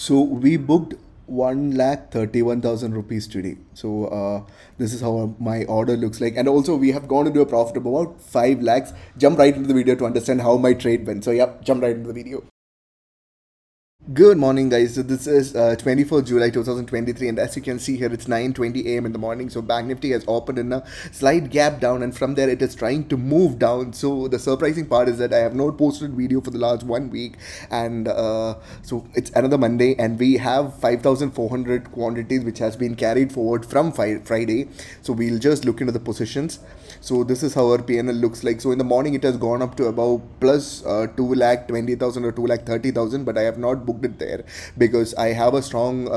So we booked 1,31,000 rupees today. So this is how my order looks like, and also we have gone into a profit of about 5 lakhs. Jump right into the video to understand how my trade went. So yeah, jump right into the video. Good morning, guys. So this is 24th July 2023, and as you can see here, it's 9:20 a.m. in the morning. So Bank Nifty has opened in a slight gap down, and from there it is trying to move down. So the surprising part is that I have not posted video for the last 1 week, and so it's another Monday, and we have 5,400 quantities which has been carried forward from Friday. So we'll just look into the positions. So this is how our PNL looks like. So in the morning it has gone up to about plus 2,20,000 or 2,30,000, but I have not booked it there because I have a strong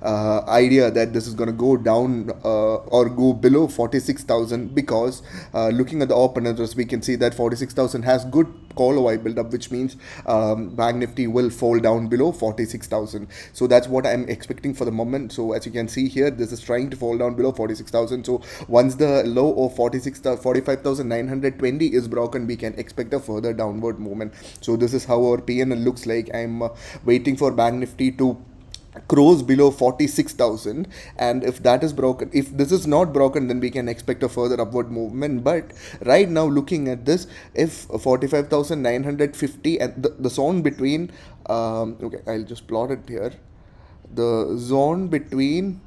idea that this is going to go down or go below 46,000, because looking at the open interest we can see that 46,000 has good call OI build up, which means Bank Nifty will fall down below 46,000. So that's what I'm expecting for the moment. So as you can see here, this is trying to fall down below 46,000. So once the low of 45,920 is broken, we can expect a further downward movement. So this is how our PNL looks like. I'm waiting for Bank Nifty to cross below 46,000, and if that is broken, if this is not broken, then we can expect a further upward movement. But right now, looking at this, if 45,950 and the zone between okay, I'll just plot it here. The zone between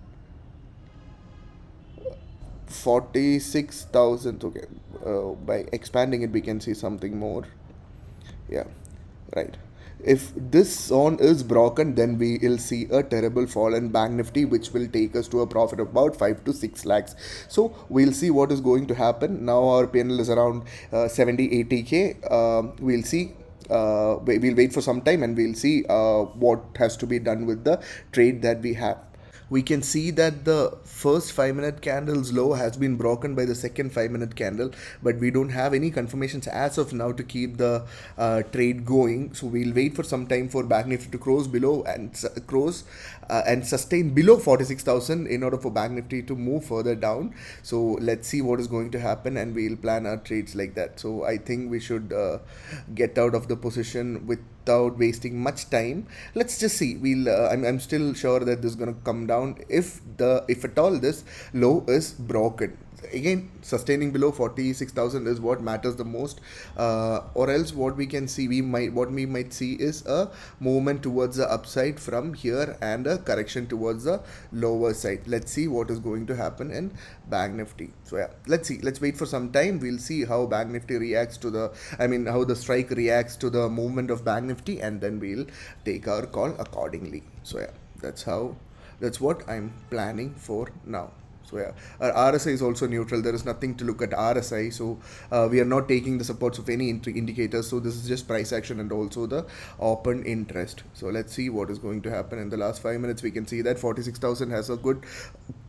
46,000, okay, by expanding it we can see something more. Yeah, right. If this zone is broken, then we will see a terrible fall in Bank Nifty, which will take us to a profit of about 5 to 6 lakhs. So we'll see what is going to happen. Now our PNL is around 70 80k. We'll see. We'll wait for some time and we'll see what has to be done with the trade that we have. We can see that the first 5 minute candle's low has been broken by the second 5 minute candle, but we don't have any confirmations as of now to keep the trade going. So we'll wait for some time for Bank Nifty to cross below and cross and sustain below 46,000 in order for Bank Nifty to move further down. So let's see what is going to happen, and we'll plan our trades like that. So I think we should get out of the position without wasting much time. Let's just see. I'm still sure that this is going to come down if at all this low is broken. Again, sustaining below 46,000 is what matters the most, or else what we might see is a movement towards the upside from here and a correction towards the lower side. Let's see what is going to happen in Bank Nifty. So yeah, let's wait for some time. We'll see how Bank Nifty reacts to the, I mean, how the strike reacts to the movement of Bank Nifty, and then we'll take our call accordingly. So yeah, that's what I'm planning for now. So yeah, our RSI is also neutral. There is nothing to look at RSI. So we are not taking the supports of any indicators. So this is just price action and also the open interest. So let's see what is going to happen in the last 5 minutes. We can see that 46,000 has a good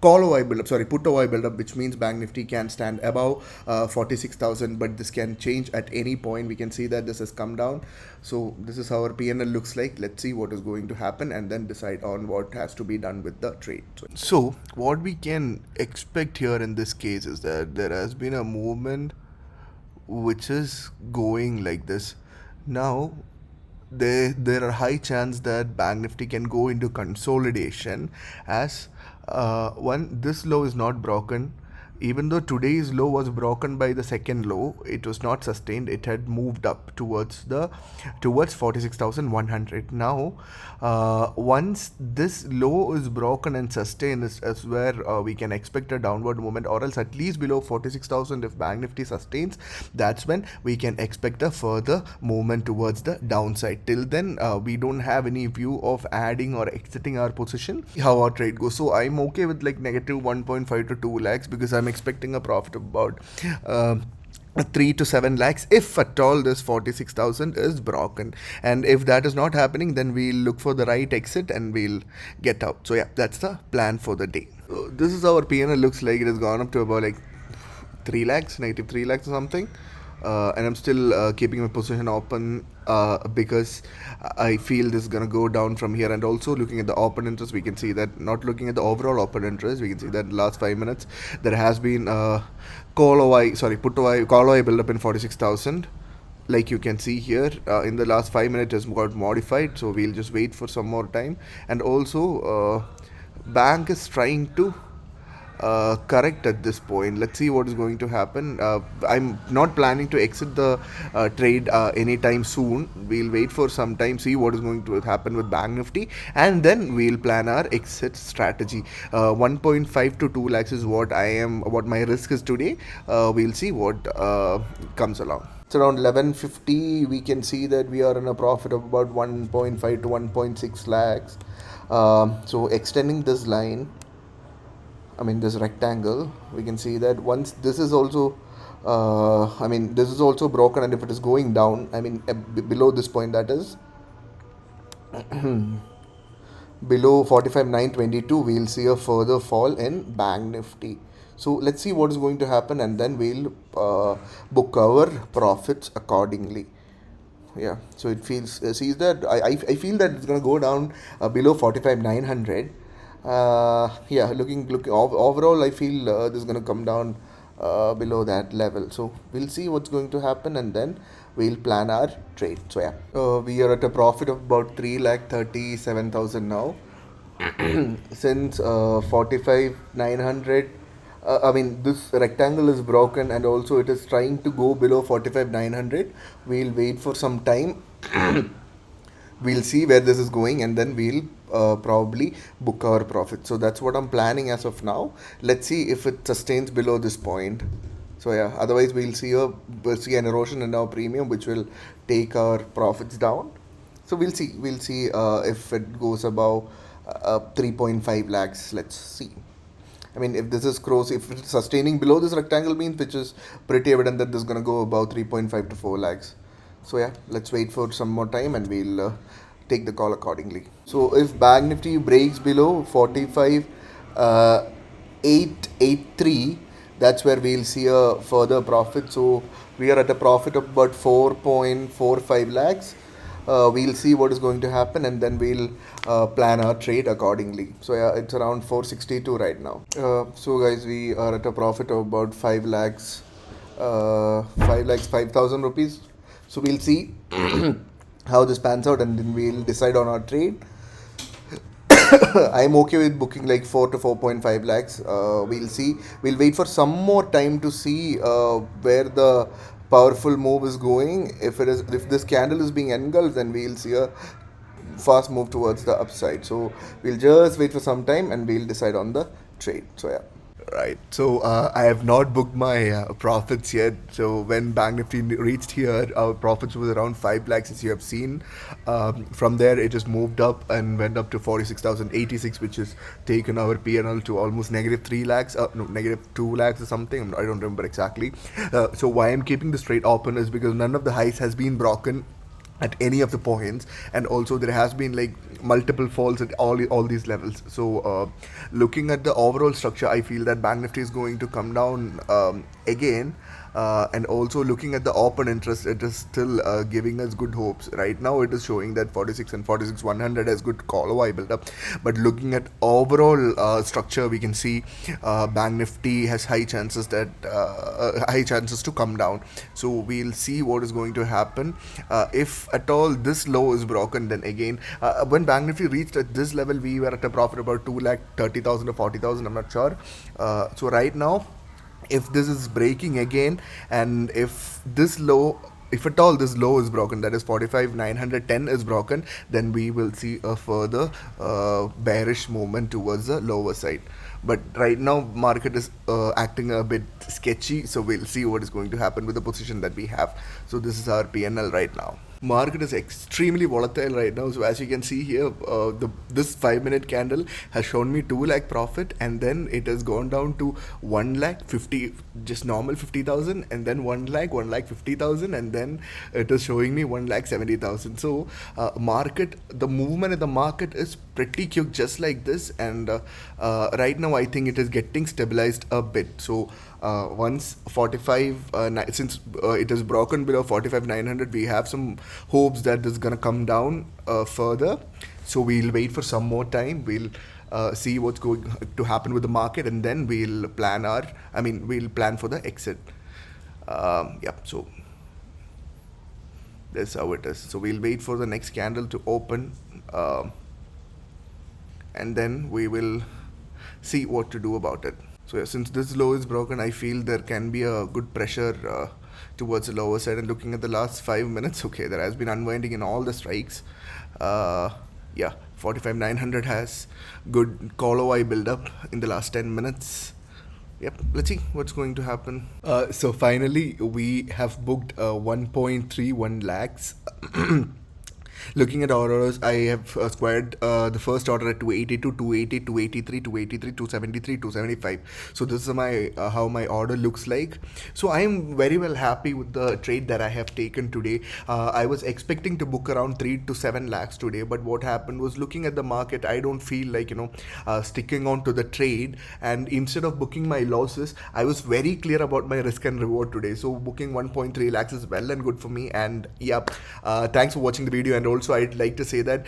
call OI build up. Sorry, put OI build up, which means Bank Nifty can stand above 46,000, but this can change at any point. We can see that this has come down. So this is how our PNL looks like. Let's see what is going to happen and then decide on what has to be done with the trade. So what we can expect here in this case is that there has been a movement which is going like this. Now there are high chance that Bank Nifty can go into consolidation, as one, this low is not broken. Even though today's low was broken by the second low, it was not sustained. It had moved up towards 46,100. Now once this low is broken and sustained is where we can expect a downward movement, or else at least below 46,000 if Bank Nifty sustains. That's when we can expect a further movement towards the downside. Till then we don't have any view of adding or exiting our position, how our trade goes. So I'm okay with like negative 1.5 to 2 lakhs, because I'm expecting a profit of about 3 to 7 lakhs if at all this 46,000 is broken. And if that is not happening, then we'll look for the right exit and we'll get out. So yeah, that's the plan for the day. So this is our PNL looks like. It has gone up to about like 3 lakhs, negative 3 lakhs or something. And I'm still keeping my position open because I feel this is gonna go down from here. And also looking at the open interest, we can see that, not looking at the overall open interest, we can see that last 5 minutes there has been call OI build up in 46,000. like you can see here, in the last 5 minutes has got modified, so we'll just wait for some more time. And also, bank is trying to correct at this point. Let's see what is going to happen. I'm not planning to exit the trade anytime soon. We'll wait for some time, see what is going to happen with Bank Nifty, and then we'll plan our exit strategy. 1.5 to 2 lakhs is what my risk is today. We'll see what comes along. It's around 11:50. We can see that we are in a profit of about 1.5 to 1.6 lakhs. So extending this line, I mean this rectangle, we can see that once this is also, this is also broken, and if it is going down, below this point, that is below 45,922, we'll see a further fall in Bank Nifty. So let's see what is going to happen, and then we'll book our profits accordingly. Yeah, so it feels, sees that I feel that it's going to go down below 45,900. Yeah, looking overall, I feel this is going to come down below that level. So we'll see what's going to happen, and then we'll plan our trade. So yeah, we are at a profit of about 3,37,000 now. Since 45,900, this rectangle is broken, and also it is trying to go below 45,900. We'll wait for some time. We'll see where this is going, and then we'll probably book our profit. So that's what I'm planning as of now. Let's see if it sustains below this point. So yeah, otherwise we'll see an erosion in our premium, which will take our profits down. So we'll see if it goes above 3.5 lakhs. Let's see. If this is cross, if it's sustaining below this rectangle means, which is pretty evident that this is going to go about 3.5 to 4 lakhs. So yeah, let's wait for some more time, and we'll take the call accordingly. So if Bank Nifty breaks below 45, 883, that's where we'll see a further profit. So we are at a profit of about 4.45 lakhs. We'll see what is going to happen, and then we'll plan our trade accordingly. So yeah, it's around 462 right now. So guys, we are at a profit of about 5 lakhs, 5 lakhs 5,000 rupees. So we'll see how this pans out, and then we'll decide on our trade. I'm okay with booking like 4 to 4.5 lakhs. We'll see. We'll wait for some more time to see where the powerful move is going. If this candle is being engulfed, then we'll see a fast move towards the upside. So we'll just wait for some time, and we'll decide on the trade. So yeah. Right. So I have not booked my profits yet. So when Bank Nifty reached here, our profits was around 5 lakhs, as you have seen. From there, it just moved up and went up to 46,086, which has taken our PNL to almost negative 3 lakhs. No, negative 2 lakhs or something. I don't remember exactly. So why I'm keeping this trade open is because none of the highs has been broken at any of the points, and also there has been like multiple falls at all these levels. So looking at the overall structure, I feel that Bank Nifty is going to come down again. And also looking at the open interest, it is still giving us good hopes. Right now it is showing that 46 and 46 100 has good call over build up, but looking at overall structure, we can see Bank Nifty has high chances to come down. So we'll see what is going to happen. If at all this low is broken, then again, when Bank Nifty reached at this level, we were at a profit about 2,30,000 or 40,000, I'm not sure. So right now, if this is breaking again, and if at all this low is broken, that is 45,910 is broken, then we will see a further bearish movement towards the lower side. But right now market is acting a bit sketchy, so we'll see what is going to happen with the position that we have. So this is our PNL right now. Market is extremely volatile right now. So as you can see here, this 5-minute candle has shown me 2 lakh profit, and then it has gone down to 1 lakh 50, just normal 50,000, and then 1 lakh 50,000, and then it is showing me 1 lakh 70,000. So the movement in the market is pretty quick, just like this. And right now I think it is getting stabilized a bit. So once 45, since it is broken below 45,900, we have some hopes that this is gonna come down further. So we'll wait for some more time. We'll see what's going to happen with the market, and then we'll plan for the exit. Yeah. So That's how it is. So we'll wait for the next candle to open, and then we will see what to do about it. So yeah, since this low is broken, I feel there can be a good pressure towards the lower side. And looking at the last 5 minutes, okay, there has been unwinding in all the strikes. Uh, yeah, 45,900 has good call OI build up in the last 10 minutes. Yep, let's see what's going to happen. So finally, we have booked 1.31 lakhs. Looking at orders, I have squared the first order at 282, 280, 283, 283, 273, 275. So this is my how my order looks like. So I am very well happy with the trade that I have taken today. I was expecting to book around 3 to 7 lakhs today, but what happened was, looking at the market, I don't feel like sticking on to the trade, and instead of booking my losses, I was very clear about my risk and reward today. So booking 1.3 lakhs is well and good for me. And yeah, thanks for watching the video. And also I'd like to say that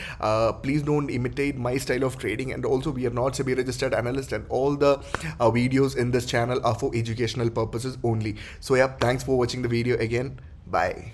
please don't imitate my style of trading, and also we are not SEBI registered analyst, and all the videos in this channel are for educational purposes only. So yeah, thanks for watching the video again. Bye.